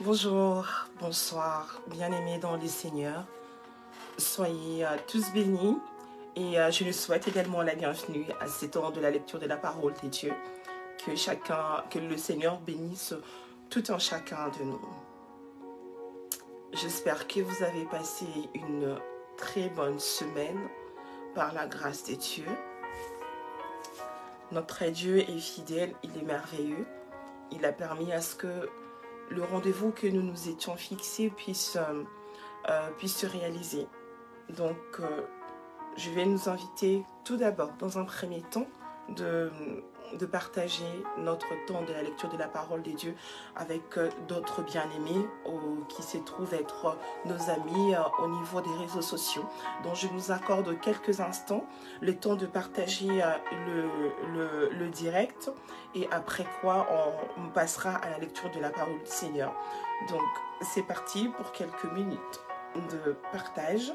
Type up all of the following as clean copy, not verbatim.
Bonjour, bonsoir, bien-aimés dans le Seigneur. Soyez tous bénis et je nous souhaite également la bienvenue à ces temps de la lecture de la parole de Dieu. Que le Seigneur bénisse tout un chacun de nous. J'espère que vous avez passé une très bonne semaine par la grâce de Dieu. Notre Dieu est fidèle, il est merveilleux. Il a permis à ce que le rendez-vous que nous nous étions fixés puisse se réaliser. Donc, je vais nous inviter tout d'abord, dans un premier temps, de partager notre temps de la lecture de la parole de Dieu avec d'autres bien-aimés qui se trouvent être nos amis au niveau des réseaux sociaux. Donc, je vous accorde quelques instants le temps de partager le direct et après quoi on passera à la lecture de la parole du Seigneur. Donc, c'est parti pour quelques minutes de partage.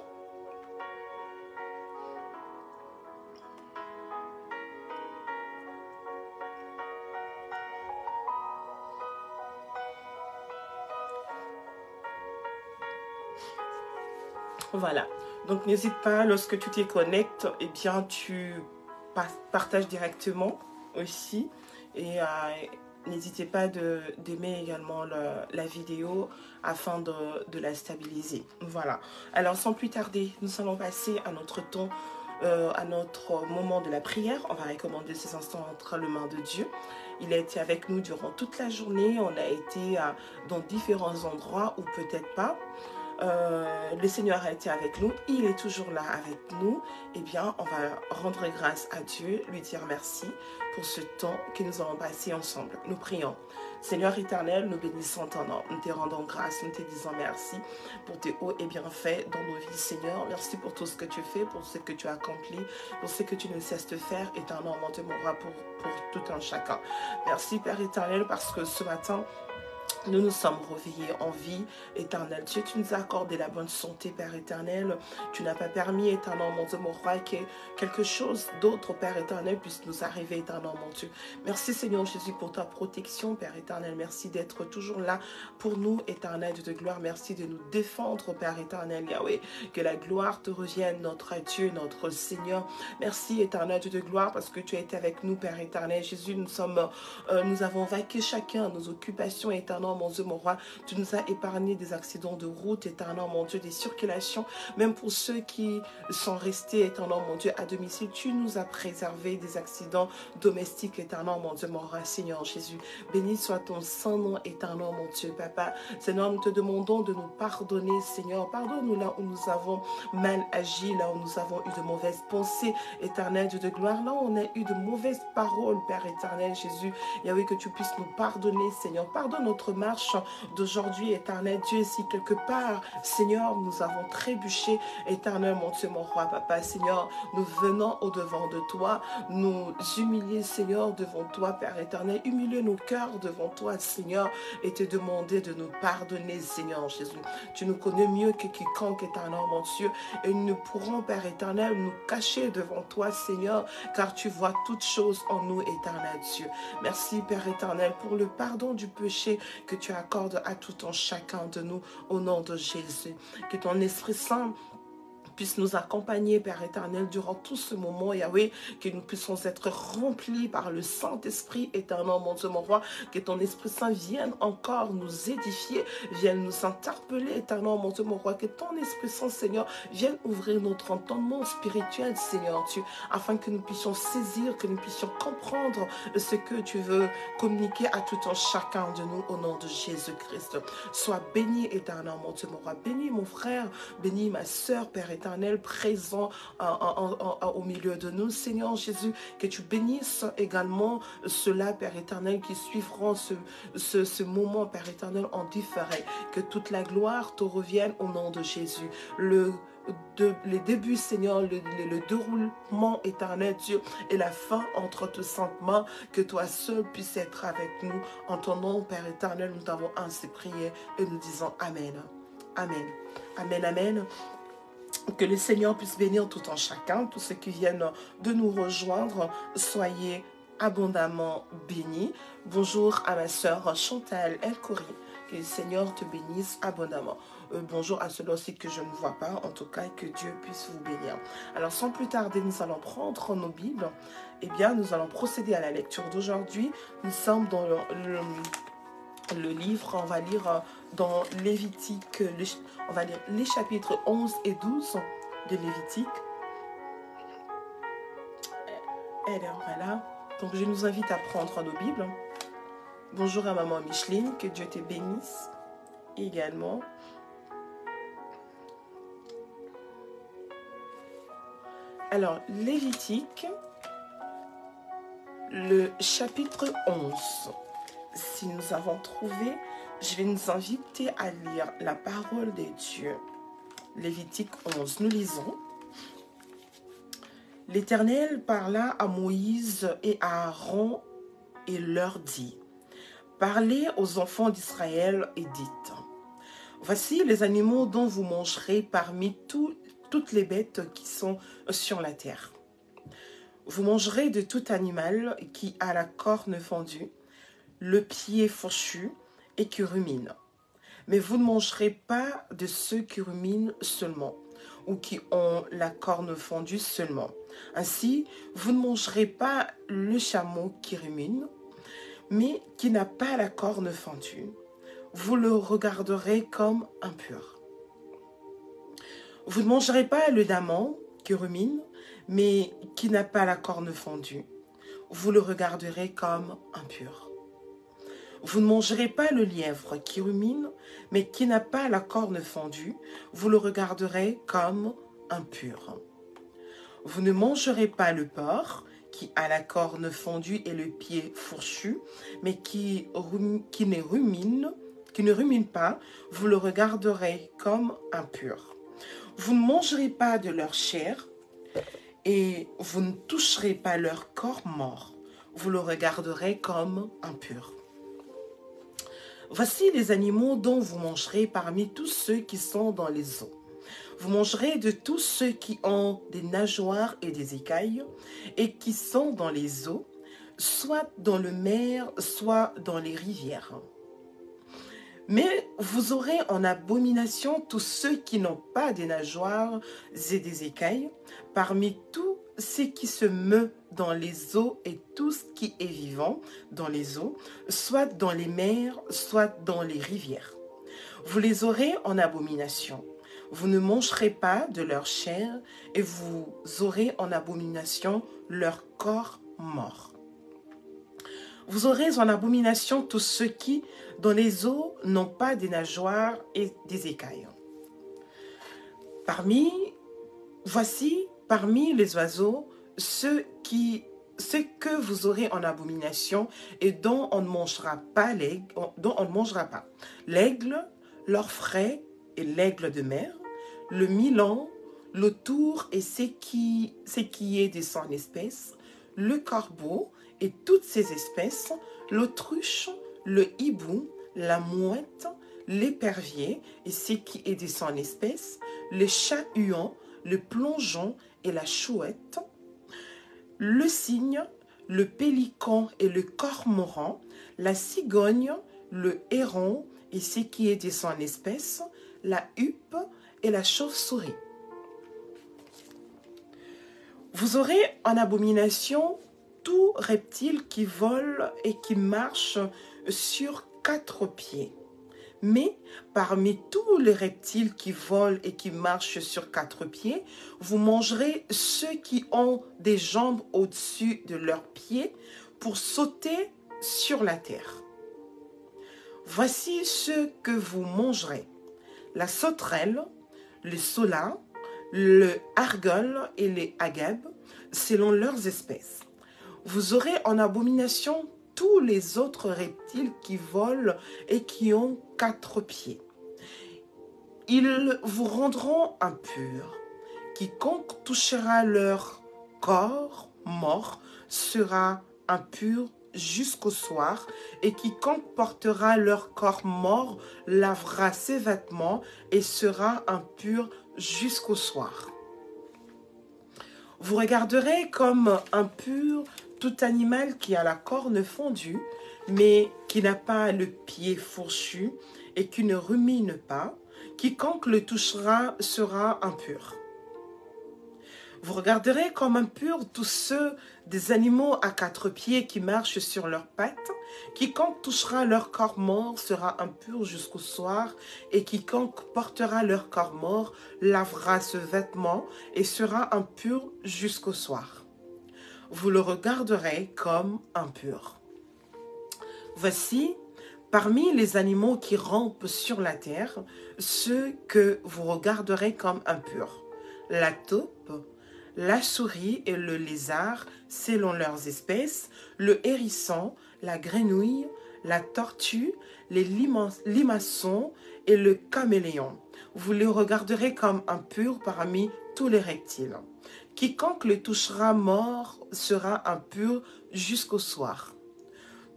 Voilà, donc n'hésite pas, lorsque tu t'y connectes, eh bien tu partages directement aussi et n'hésitez pas d'aimer également la vidéo afin de la stabiliser. Voilà, alors sans plus tarder, nous allons passer à notre temps, à notre moment de la prière. On va recommander ces instants entre les mains de Dieu. Il a été avec nous durant toute la journée, on a été dans différents endroits ou peut-être pas. Le Seigneur a été avec nous, il est toujours là avec nous. Eh bien, on va rendre grâce à Dieu, lui dire merci pour ce temps que nous avons passé ensemble. Nous prions. Seigneur éternel, nous bénissons ton nom, nous te rendons grâce, nous te disons merci pour tes hauts et bienfaits dans nos vies, Seigneur. Merci pour tout ce que tu fais, pour ce que tu as accompli, pour ce que tu ne cesses de faire, éternellement, mon roi, pour tout un chacun. Merci, Père éternel, parce que ce matin, nous nous sommes réveillés en vie, éternel Dieu. Tu nous as accordé la bonne santé, Père éternel. Tu n'as pas permis, éternel mon Dieu, mon roi, que quelque chose d'autre, Père éternel, puisse nous arriver, éternel mon Dieu. Merci, Seigneur Jésus, pour ta protection, Père éternel. Merci d'être toujours là pour nous, éternel Dieu de gloire. Merci de nous défendre, Père éternel, Yahweh. Que la gloire te revienne, notre Dieu, notre Seigneur. Merci, éternel Dieu de gloire, parce que tu as été avec nous, Père éternel. Jésus, nous avons vaincu chacun nos occupations, éternel mon Dieu, mon roi. Tu nous as épargné des accidents de route, éternel mon Dieu, des circulations, même pour ceux qui sont restés, éternel mon Dieu, à domicile. Tu nous as préservé des accidents domestiques, éternel mon Dieu, mon roi, Seigneur Jésus. Béni soit ton saint nom, éternel mon Dieu, Papa. Seigneur, nous te demandons de nous pardonner, Seigneur. Pardonne-nous là où nous avons mal agi, là où nous avons eu de mauvaises pensées, éternel Dieu de gloire, là où on a eu de mauvaises paroles, Père éternel Jésus. Yahweh, que tu puisses nous pardonner, Seigneur. Pardonne notre marche d'aujourd'hui, éternel Dieu, si quelque part, Seigneur, nous avons trébuché, éternel mon Dieu, mon roi, Papa, Seigneur, nous venons au-devant de toi, nous humilier, Seigneur, devant toi, Père éternel, humilier nos cœurs devant toi, Seigneur, et te demander de nous pardonner, Seigneur Jésus. Tu nous connais mieux que quiconque, éternel mon Dieu, et nous ne pourrons, Père éternel, nous cacher devant toi, Seigneur, car tu vois toutes choses en nous, éternel Dieu. Merci, Père éternel, pour le pardon du péché que tu accordes à tout un chacun de nous au nom de Jésus. Que ton Esprit Saint puisse nous accompagner, Père éternel, durant tout ce moment, Yahweh, que nous puissions être remplis par le Saint-Esprit éternel, mon Dieu, mon roi, que ton Esprit Saint vienne encore nous édifier, vienne nous interpeller, éternel, mon Dieu, mon roi, que ton Esprit Saint, Seigneur, vienne ouvrir notre entendement spirituel, Seigneur Dieu, afin que nous puissions saisir, que nous puissions comprendre ce que tu veux communiquer à tout un chacun de nous au nom de Jésus-Christ. Sois béni, éternel, mon Dieu, mon roi, béni mon frère, béni ma soeur, Père éternel, présent au milieu de nous, Seigneur Jésus, que tu bénisses également ceux-là, Père éternel, qui suivront ce moment, Père éternel, en différé, que toute la gloire te revienne au nom de Jésus. Les débuts, Seigneur, le déroulement éternel, Dieu, et la fin entre tes saintes mains, que toi seul puisses être avec nous. En ton nom, Père éternel, nous t'avons ainsi prié et nous disons Amen. Amen. Amen, amen. Que le Seigneur puisse bénir tout en chacun, tous ceux qui viennent de nous rejoindre. Soyez abondamment bénis. Bonjour à ma sœur Chantal Elkoury. Que le Seigneur te bénisse abondamment. Bonjour à ceux-là aussi que je ne vois pas, en tout cas, et que Dieu puisse vous bénir. Alors, sans plus tarder, nous allons prendre nos Bibles. Eh bien, nous allons procéder à la lecture d'aujourd'hui. Nous sommes dans le livre, on va lire dans Lévitique, on va lire les chapitres 11 et 12 de Lévitique. Et alors, voilà. Donc, je nous invite à prendre nos Bibles. Bonjour à maman Micheline, que Dieu te bénisse également. Alors, Lévitique, le chapitre 11. Si nous avons trouvé, je vais nous inviter à lire la parole de Dieu. Lévitique 11, nous lisons. L'Éternel parla à Moïse et à Aaron et leur dit, parlez aux enfants d'Israël et dites, voici les animaux dont vous mangerez parmi toutes les bêtes qui sont sur la terre. Vous mangerez de tout animal qui a la corne fendue, le pied fourchu et qui rumine. Mais vous ne mangerez pas de ceux qui ruminent seulement, ou qui ont la corne fendue seulement. Ainsi, vous ne mangerez pas le chameau qui rumine, mais qui n'a pas la corne fendue. Vous le regarderez comme impur. Vous ne mangerez pas le daman qui rumine, mais qui n'a pas la corne fendue. Vous le regarderez comme impur. Vous ne mangerez pas le lièvre qui rumine, mais qui n'a pas la corne fendue. Vous le regarderez comme impur. Vous ne mangerez pas le porc qui a la corne fendue et le pied fourchu, mais qui ne rumine pas. Vous le regarderez comme impur. Vous ne mangerez pas de leur chair et vous ne toucherez pas leur corps mort. Vous le regarderez comme impur. Voici les animaux dont vous mangerez parmi tous ceux qui sont dans les eaux. Vous mangerez de tous ceux qui ont des nageoires et des écailles et qui sont dans les eaux, soit dans le mer, soit dans les rivières. Mais vous aurez en abomination tous ceux qui n'ont pas des nageoires et des écailles, parmi tous ceux qui se meut dans les eaux et tout ce qui est vivant dans les eaux, soit dans les mers, soit dans les rivières. Vous les aurez en abomination. Vous ne mangerez pas de leur chair et vous aurez en abomination leur corps mort. Vous aurez en abomination tous ceux qui, dans les eaux, n'ont pas des nageoires et des écailles. Voici parmi les oiseaux ceux que vous aurez en abomination et dont on ne mangera pas l'aigle, l'orfraie et l'aigle de mer, le milan, le tour et ce qui est de son espèce, le corbeau et toutes ses espèces, l'autruche, le hibou, la mouette, l'épervier et ce qui est de son espèce, le chat-huant, le plongeon et la chouette, le cygne, le pélican et le cormoran, la cigogne, le héron et ce qui est de son espèce, la huppe et la chauve-souris. Vous aurez en abomination tout reptile qui vole et qui marche sur 4 pieds. Mais parmi tous les reptiles qui volent et qui marchent sur 4 pieds, vous mangerez ceux qui ont des jambes au-dessus de leurs pieds pour sauter sur la terre. Voici ceux que vous mangerez: la sauterelle, le sola, le argol et les agabes, selon leurs espèces. Vous aurez en abomination tous les autres reptiles qui volent et qui ont 4 pieds. Ils vous rendront impurs. Quiconque touchera leur corps mort sera impur jusqu'au soir, et quiconque portera leur corps mort lavera ses vêtements et sera impur jusqu'au soir. Vous regarderez comme impur tout animal qui a la corne fendue, mais qui n'a pas le pied fourchu et qui ne rumine pas, quiconque le touchera sera impur. Vous regarderez comme impurs tous ceux des animaux à 4 pieds qui marchent sur leurs pattes. Quiconque touchera leur corps mort sera impur jusqu'au soir, et quiconque portera leur corps mort lavera ce vêtement et sera impur jusqu'au soir. Vous le regarderez comme impur. Voici, parmi les animaux qui rampent sur la terre, ceux que vous regarderez comme impurs: la taupe, la souris et le lézard selon leurs espèces, le hérisson, la grenouille, la tortue, les limaçons et le caméléon. Vous les regarderez comme impurs parmi tous les reptiles. Quiconque le touchera mort sera impur jusqu'au soir.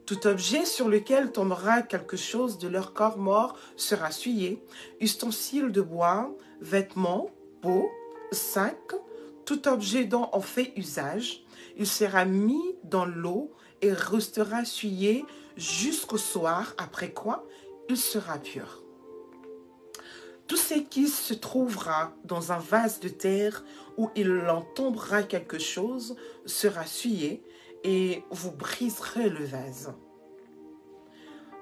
Tout objet sur lequel tombera quelque chose de leur corps mort sera souillé: ustensiles de bois, vêtements, peaux, sacs, tout objet dont on fait usage, il sera mis dans l'eau et restera souillé jusqu'au soir, après quoi il sera pur. Tout ce qui se trouvera dans un vase de terre où il en tombera quelque chose sera souillé, et vous briserez le vase.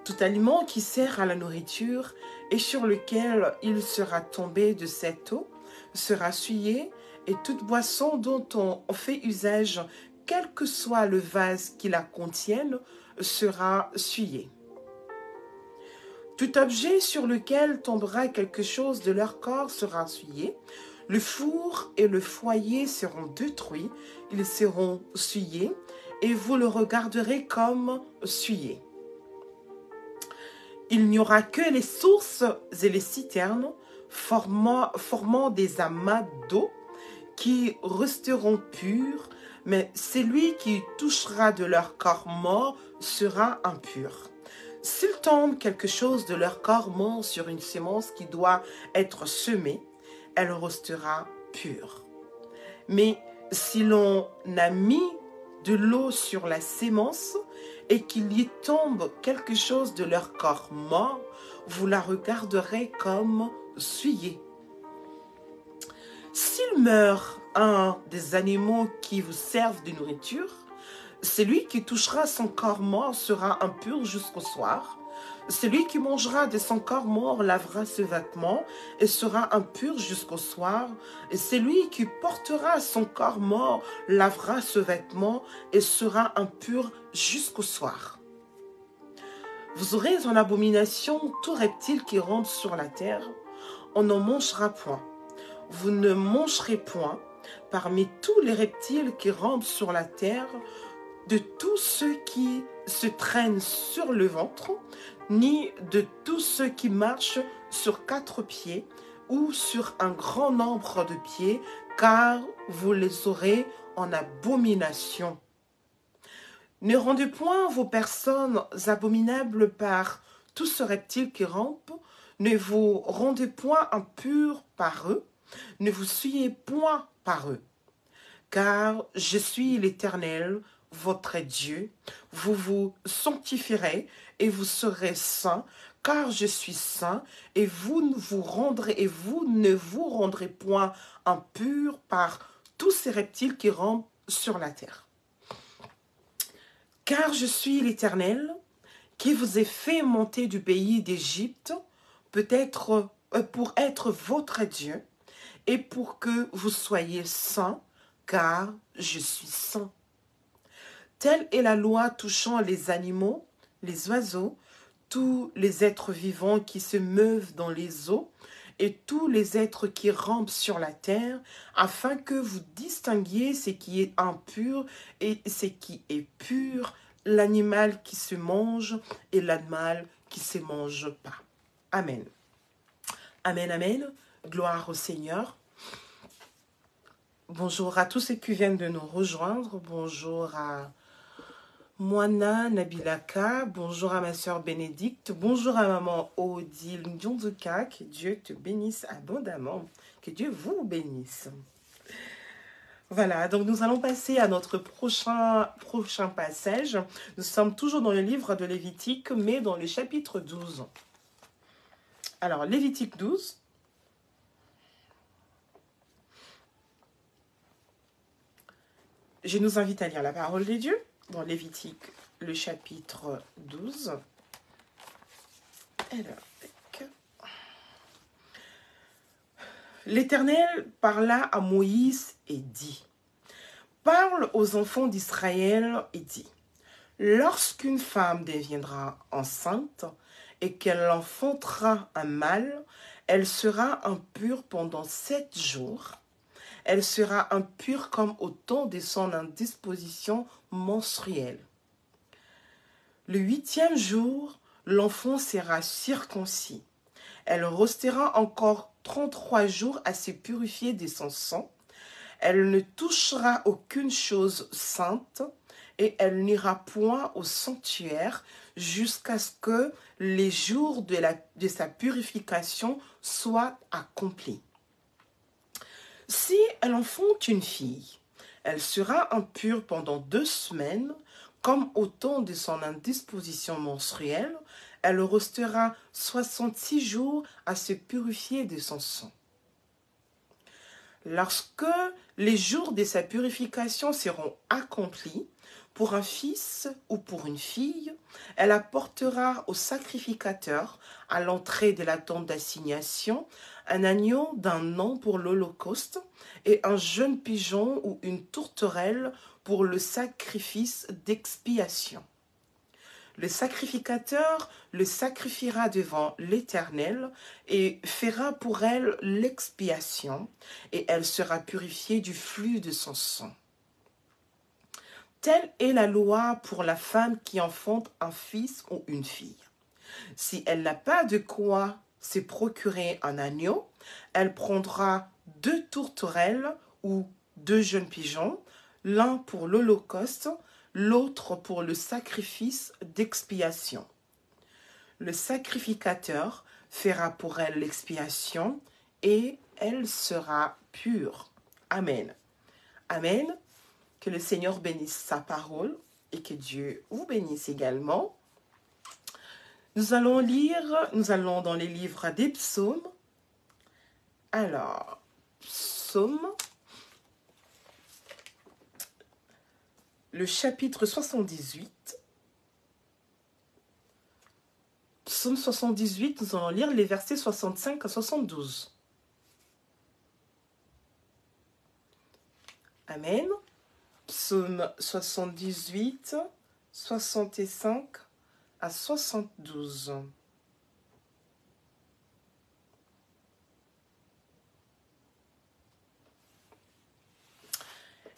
Tout aliment qui sert à la nourriture et sur lequel il sera tombé de cette eau sera souillé, et toute boisson dont on fait usage, quel que soit le vase qui la contienne, sera souillé. Tout objet sur lequel tombera quelque chose de leur corps sera souillé. Le four et le foyer seront détruits, ils seront souillés, et vous le regarderez comme souillé. Il n'y aura que les sources et les citernes formant des amas d'eau qui resteront purs, mais celui qui touchera de leur corps mort sera impur. S'il tombe quelque chose de leur corps mort sur une semence qui doit être semée, elle restera pure. Mais si l'on a mis de l'eau sur la sémence et qu'il y tombe quelque chose de leur corps mort, vous la regarderez comme souillée. S'il meurt un des animaux qui vous servent de nourriture, celui qui touchera son corps mort sera impur jusqu'au soir. Celui qui mangera de son corps mort lavera ce vêtement et sera impur jusqu'au soir. Et celui qui portera son corps mort lavera ce vêtement et sera impur jusqu'au soir. Vous aurez en abomination tout reptile qui rampe sur la terre. On n'en mangera point. Vous ne mangerez point parmi tous les reptiles qui rampent sur la terre, de tous ceux qui se traînent sur le ventre, ni de tous ceux qui marchent sur 4 pieds ou sur un grand nombre de pieds, car vous les aurez en abomination. Ne rendez point vos personnes abominables par tout ce reptile qui rampe, ne vous rendez point impurs par eux, ne vous souillez point par eux. Car je suis l'Éternel, votre Dieu, vous vous sanctifierez et vous serez saints, car je suis saint, et vous ne vous rendrez point impurs par tous ces reptiles qui rampent sur la terre. Car je suis l'Éternel, qui vous ai fait monter du pays d'Égypte, peut-être pour être votre Dieu, et pour que vous soyez saints, car je suis saint. Telle est la loi touchant les animaux, les oiseaux, tous les êtres vivants qui se meuvent dans les eaux, et tous les êtres qui rampent sur la terre, afin que vous distinguiez ce qui est impur et ce qui est pur, l'animal qui se mange et l'animal qui ne se mange pas. Amen. Amen, amen. Gloire au Seigneur. Bonjour à tous ceux qui viennent de nous rejoindre. Bonjour à Moana Nabilaka. Bonjour à ma sœur Bénédicte. Bonjour à maman Odile Ndionzuka. Que Dieu te bénisse abondamment. Que Dieu vous bénisse. Voilà, donc nous allons passer à notre prochain passage. Nous sommes toujours dans le livre de Lévitique, mais dans le chapitre 12. Alors, Lévitique 12. Je nous invite à lire la parole des dieux dans Lévitique, le chapitre 12. Alors, l'Éternel parla à Moïse et dit, « Parle aux enfants d'Israël et dis, lorsqu'une femme deviendra enceinte et qu'elle enfantera un mâle, elle sera impure pendant 7 jours. Elle sera impure comme au temps de son indisposition menstruelle. Le 8e jour, l'enfant sera circoncis. Elle restera encore 33 jours à se purifier de son sang. Elle ne touchera aucune chose sainte et elle n'ira point au sanctuaire jusqu'à ce que les jours de sa purification soient accomplis. Si elle enfante une fille, elle sera impure pendant 2 semaines, comme au temps de son indisposition menstruelle. Elle restera 66 jours à se purifier de son sang. Lorsque les jours de sa purification seront accomplis, pour un fils ou pour une fille, elle apportera au sacrificateur, à l'entrée de la tente d'assignation, un agneau d'1 an pour l'holocauste et un jeune pigeon ou une tourterelle pour le sacrifice d'expiation. Le sacrificateur le sacrifiera devant l'Éternel et fera pour elle l'expiation, et elle sera purifiée du flux de son sang. Telle est la loi pour la femme qui enfante un fils ou une fille. Si elle n'a pas de quoi se procurer un agneau, elle prendra 2 tourterelles ou 2 jeunes pigeons, l'un pour l'holocauste, l'autre pour le sacrifice d'expiation. Le sacrificateur fera pour elle l'expiation et elle sera pure. Amen. Amen. Que le Seigneur bénisse sa parole et que Dieu vous bénisse également. Nous allons dans les livres des psaumes. Alors, psaume, le chapitre 78. Psaume 78, nous allons lire les versets 65 à 72. Amen. Psaume 78, 65 à 72.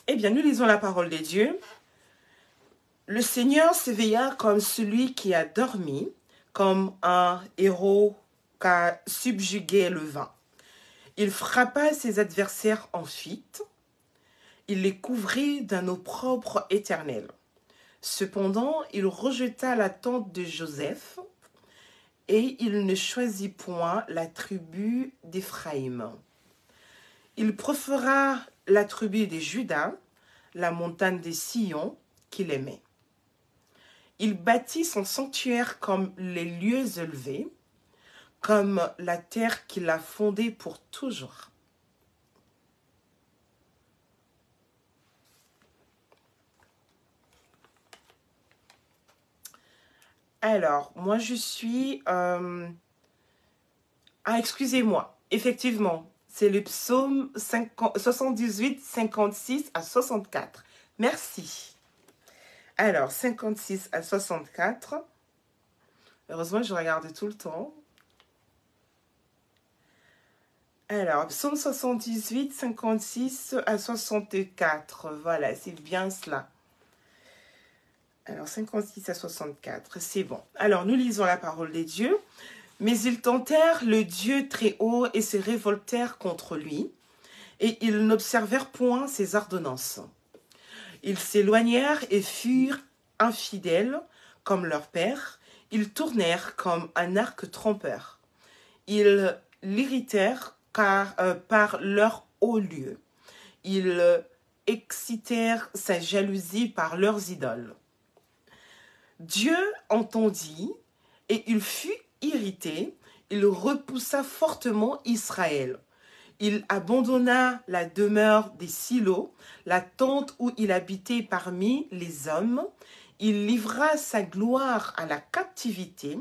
Eh bien, nous lisons la parole des dieux. Le Seigneur s'éveilla comme celui qui a dormi, comme un héros qu'a subjugué le vent. Il frappa ses adversaires en fuite. Il les couvrit d'un opprobre éternel. Cependant, il rejeta la tente de Joseph et il ne choisit point la tribu d'Éphraïm. Il préféra la tribu de Juda, la montagne de Sion, qu'il aimait. Il bâtit son sanctuaire comme les lieux élevés, comme la terre qu'il a fondée pour toujours. Alors, moi je suis... Ah, excusez-moi, effectivement, c'est le psaume 78, 56 à 64. Merci. Alors, 56 à 64. Heureusement, je regarde tout le temps. Alors, psaume 78, 56 à 64. Voilà, c'est bien cela. Alors, 56 à 64, c'est bon. Alors, nous lisons la parole des dieux. Mais ils tentèrent le Dieu très haut et se révoltèrent contre lui, et ils n'observèrent point ses ordonnances. Ils s'éloignèrent et furent infidèles comme leur père. Ils tournèrent comme un arc trompeur. Ils l'irritèrent par leur haut lieu. Ils excitèrent sa jalousie par leurs idoles. Dieu entendit et il fut irrité, il repoussa fortement Israël. Il abandonna la demeure des silos, la tente où il habitait parmi les hommes. Il livra sa gloire à la captivité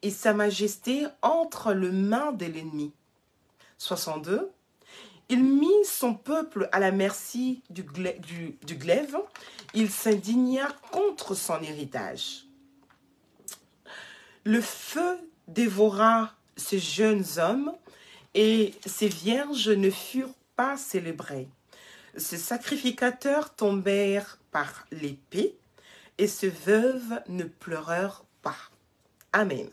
et sa majesté entre les mains de l'ennemi. 62. Il mit son peuple à la merci du glaive. Il s'indigna contre son héritage. Le feu dévora ces jeunes hommes et ces vierges ne furent pas célébrées. Ces sacrificateurs tombèrent par l'épée et ces veuves ne pleurèrent pas. Amen.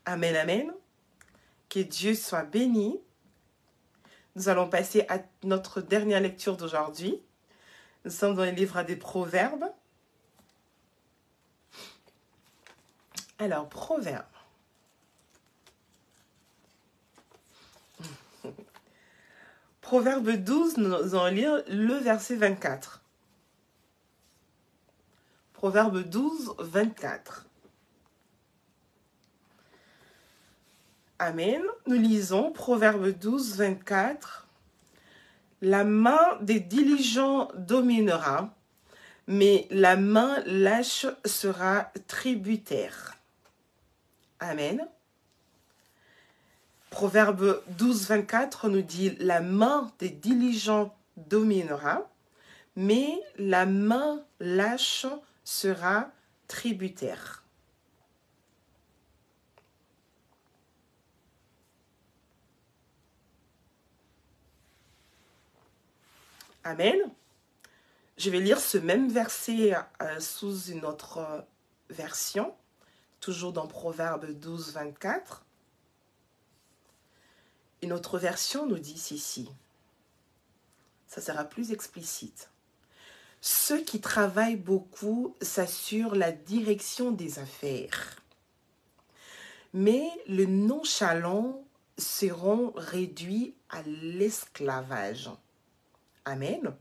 Amen, amen. Que Dieu soit béni. Nous allons passer à notre dernière lecture d'aujourd'hui. Nous sommes dans le livre des Proverbes. Alors, Proverbes. Proverbe 12, nous allons lire le verset 24. Proverbe 12, 24. Amen. Nous lisons Proverbe 12, 24. La main des diligents dominera, mais la main lâche sera tributaire. Amen. Proverbe 12, 24 nous dit « La main des diligents dominera, mais la main lâche sera tributaire. » Amen. Je vais lire ce même verset sous une autre version, toujours dans Proverbe 12, 24. Une autre version nous dit ceci. Ça sera plus explicite. Ceux qui travaillent beaucoup s'assurent la direction des affaires. Mais les nonchalants seront réduits à l'esclavage. Amen.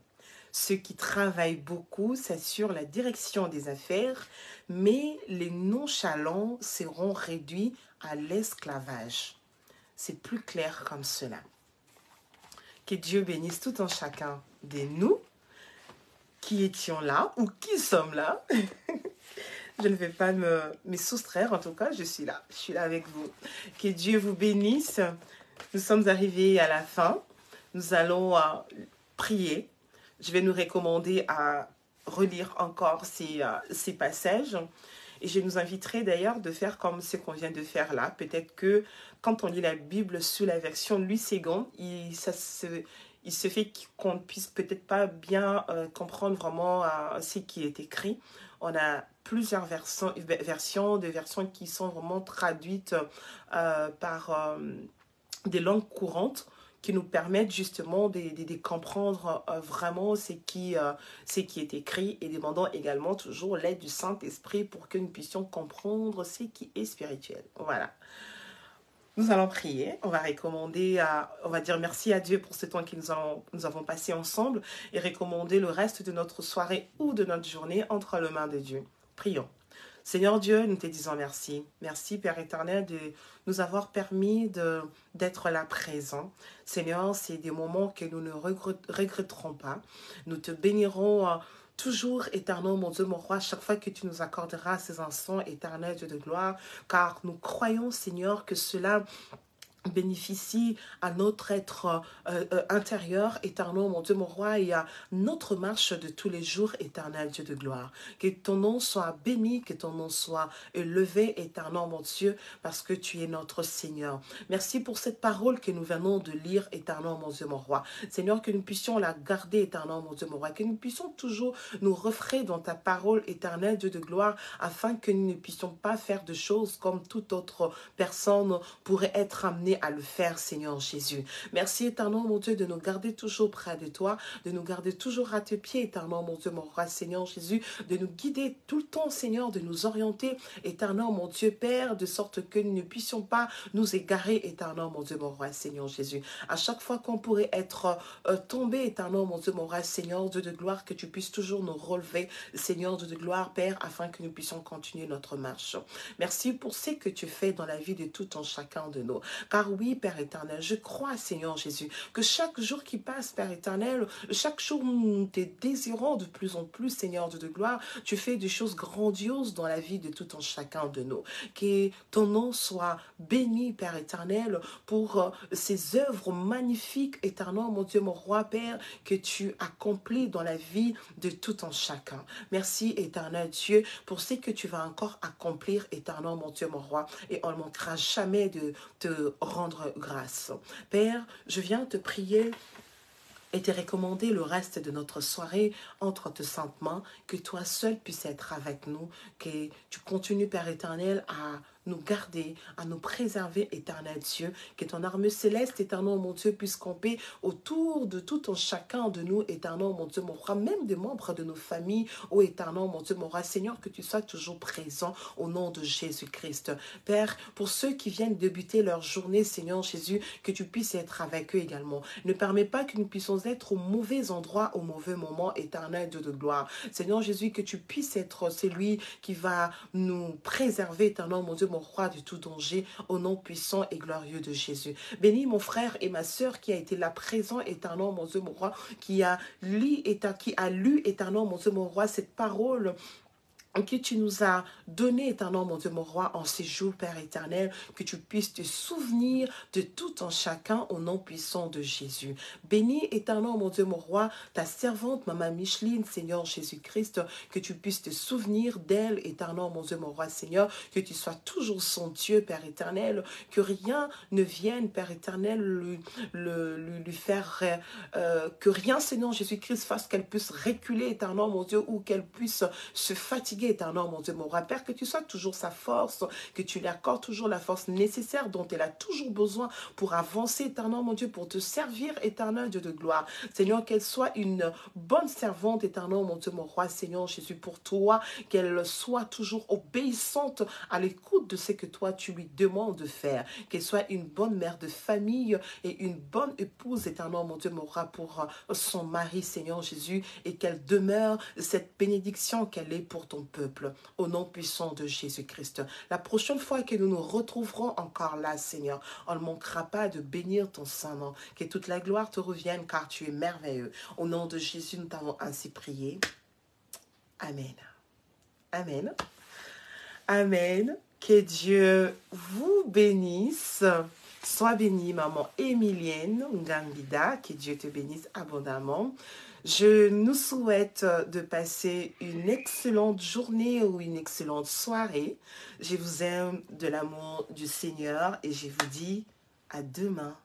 Ceux qui travaillent beaucoup s'assurent la direction des affaires, mais les nonchalants seront réduits à l'esclavage. C'est plus clair comme cela. Que Dieu bénisse tout un chacun de nous qui étions là ou qui sommes là. Je ne vais pas me soustraire, en tout cas, je suis là avec vous. Que Dieu vous bénisse. Nous sommes arrivés à la fin. Nous allons prier. Je vais nous recommander à relire encore ces passages. Et je nous inviterai d'ailleurs de faire comme ce qu'on vient de faire là. Peut-être que quand on lit la Bible sous la version Louis II, il se fait qu'on ne puisse peut-être pas bien comprendre vraiment ce qui est écrit. On a plusieurs versions qui sont vraiment traduites par des langues courantes qui nous permettent justement de comprendre vraiment ce qui est écrit, et demandons également toujours l'aide du Saint-Esprit pour que nous puissions comprendre ce qui est spirituel. Voilà. Nous allons prier, on va recommander, on va dire merci à Dieu pour ce temps que nous avons passé ensemble et recommander le reste de notre soirée ou de notre journée entre les mains de Dieu. Prions. Seigneur Dieu, nous te disons merci. Merci Père éternel de nous avoir permis d'être là présent. Seigneur, c'est des moments que nous ne regretterons pas. Nous te bénirons toujours éternel, mon Dieu, mon roi, chaque fois que tu nous accorderas ces instants éternels, Dieu de gloire, car nous croyons, Seigneur, que cela bénéficie à notre être intérieur, éternel, mon Dieu, mon roi, et à notre marche de tous les jours, éternel, Dieu de gloire. Que ton nom soit béni, que ton nom soit élevé, éternel, mon Dieu, parce que tu es notre Seigneur. Merci pour cette parole que nous venons de lire, éternel, mon Dieu, mon roi. Seigneur, que nous puissions la garder, éternel, mon Dieu, mon roi, que nous puissions toujours nous refrayer dans ta parole, éternel, Dieu de gloire, afin que nous ne puissions pas faire de choses comme toute autre personne pourrait être amenée à le faire, Seigneur Jésus. Merci, éternel, mon Dieu, de nous garder toujours près de toi, de nous garder toujours à tes pieds, éternel, mon Dieu, mon roi, Seigneur Jésus, de nous guider tout le temps, Seigneur, de nous orienter, éternel, mon Dieu, Père, de sorte que nous ne puissions pas nous égarer, éternel, mon Dieu, mon roi, Seigneur Jésus. À chaque fois qu'on pourrait être tombé, éternel, mon Dieu, mon roi, Seigneur, Dieu de gloire, que tu puisses toujours nous relever, Seigneur, Dieu de gloire, Père, afin que nous puissions continuer notre marche. Merci pour ce que tu fais dans la vie de tout en chacun de nous. Car oui, Père éternel, je crois, Seigneur Jésus, que chaque jour qui passe, Père éternel, chaque jour nous te désirons de plus en plus, Seigneur Dieu de gloire, tu fais des choses grandioses dans la vie de tout en chacun de nous. Que ton nom soit béni, Père éternel, pour ces œuvres magnifiques, éternel, mon Dieu, mon roi, Père, que tu accomplis dans la vie de tout en chacun. Merci, éternel Dieu, pour ce que tu vas encore accomplir, éternel, mon Dieu, mon roi, et on ne manquera jamais de te rendre grâce. Père, je viens te prier et te recommander le reste de notre soirée entre tes saintes mains, que toi seul puisses être avec nous, que tu continues, Père éternel, à nous garder, à nous préserver, éternel Dieu, que ton armée céleste, éternel mon Dieu, puisse camper autour de tout en chacun de nous, éternel mon Dieu, mon roi, même des membres de nos familles, ô éternel mon Dieu, mon roi, Seigneur, que tu sois toujours présent au nom de Jésus-Christ. Père, pour ceux qui viennent débuter leur journée, Seigneur Jésus, que tu puisses être avec eux également. Ne permets pas que nous puissions être au mauvais endroit, au mauvais moment, éternel Dieu de gloire. Seigneur Jésus, que tu puisses être celui qui va nous préserver, éternel mon Dieu, mon roi de tout danger, au nom puissant et glorieux de Jésus. Bénis mon frère et ma sœur qui a été là présent, éternel mon Dieu, mon roi, qui a lu, éternel mon Dieu, mon roi, cette parole que tu nous as donné, éternel, mon Dieu, mon roi, en ces jours, Père éternel, que tu puisses te souvenir de tout en chacun au nom puissant de Jésus. Bénis, éternel, mon Dieu, mon roi, ta servante, Maman Micheline, Seigneur Jésus-Christ, que tu puisses te souvenir d'elle, éternel, mon Dieu, mon roi, Seigneur, que tu sois toujours son Dieu, Père éternel, que rien ne vienne, Père éternel, lui faire, que rien, Seigneur Jésus-Christ, fasse qu'elle puisse reculer, éternel, mon Dieu, ou qu'elle puisse se fatiguer, éternel, mon Dieu, mon roi, Père, que tu sois toujours sa force, que tu lui accordes toujours la force nécessaire dont elle a toujours besoin pour avancer, éternel, mon Dieu, pour te servir, éternel Dieu de gloire. Seigneur, qu'elle soit une bonne servante, éternel, mon Dieu, mon roi, Seigneur Jésus, pour toi, qu'elle soit toujours obéissante à l'écoute de ce que toi, tu lui demandes de faire, qu'elle soit une bonne mère de famille et une bonne épouse, éternel, mon Dieu, mon roi, pour son mari, Seigneur Jésus, et qu'elle demeure cette bénédiction qu'elle est pour ton peuple, au nom puissant de Jésus-Christ. La prochaine fois que nous nous retrouverons encore là, Seigneur, on ne manquera pas de bénir ton Saint-Nom. Que toute la gloire te revienne, car tu es merveilleux. Au nom de Jésus, nous t'avons ainsi prié. Amen. Amen. Amen. Que Dieu vous bénisse. Sois bénie, maman Émilienne Ngambida. Que Dieu te bénisse abondamment. Je nous souhaite de passer une excellente journée ou une excellente soirée. Je vous aime de l'amour du Seigneur et je vous dis à demain.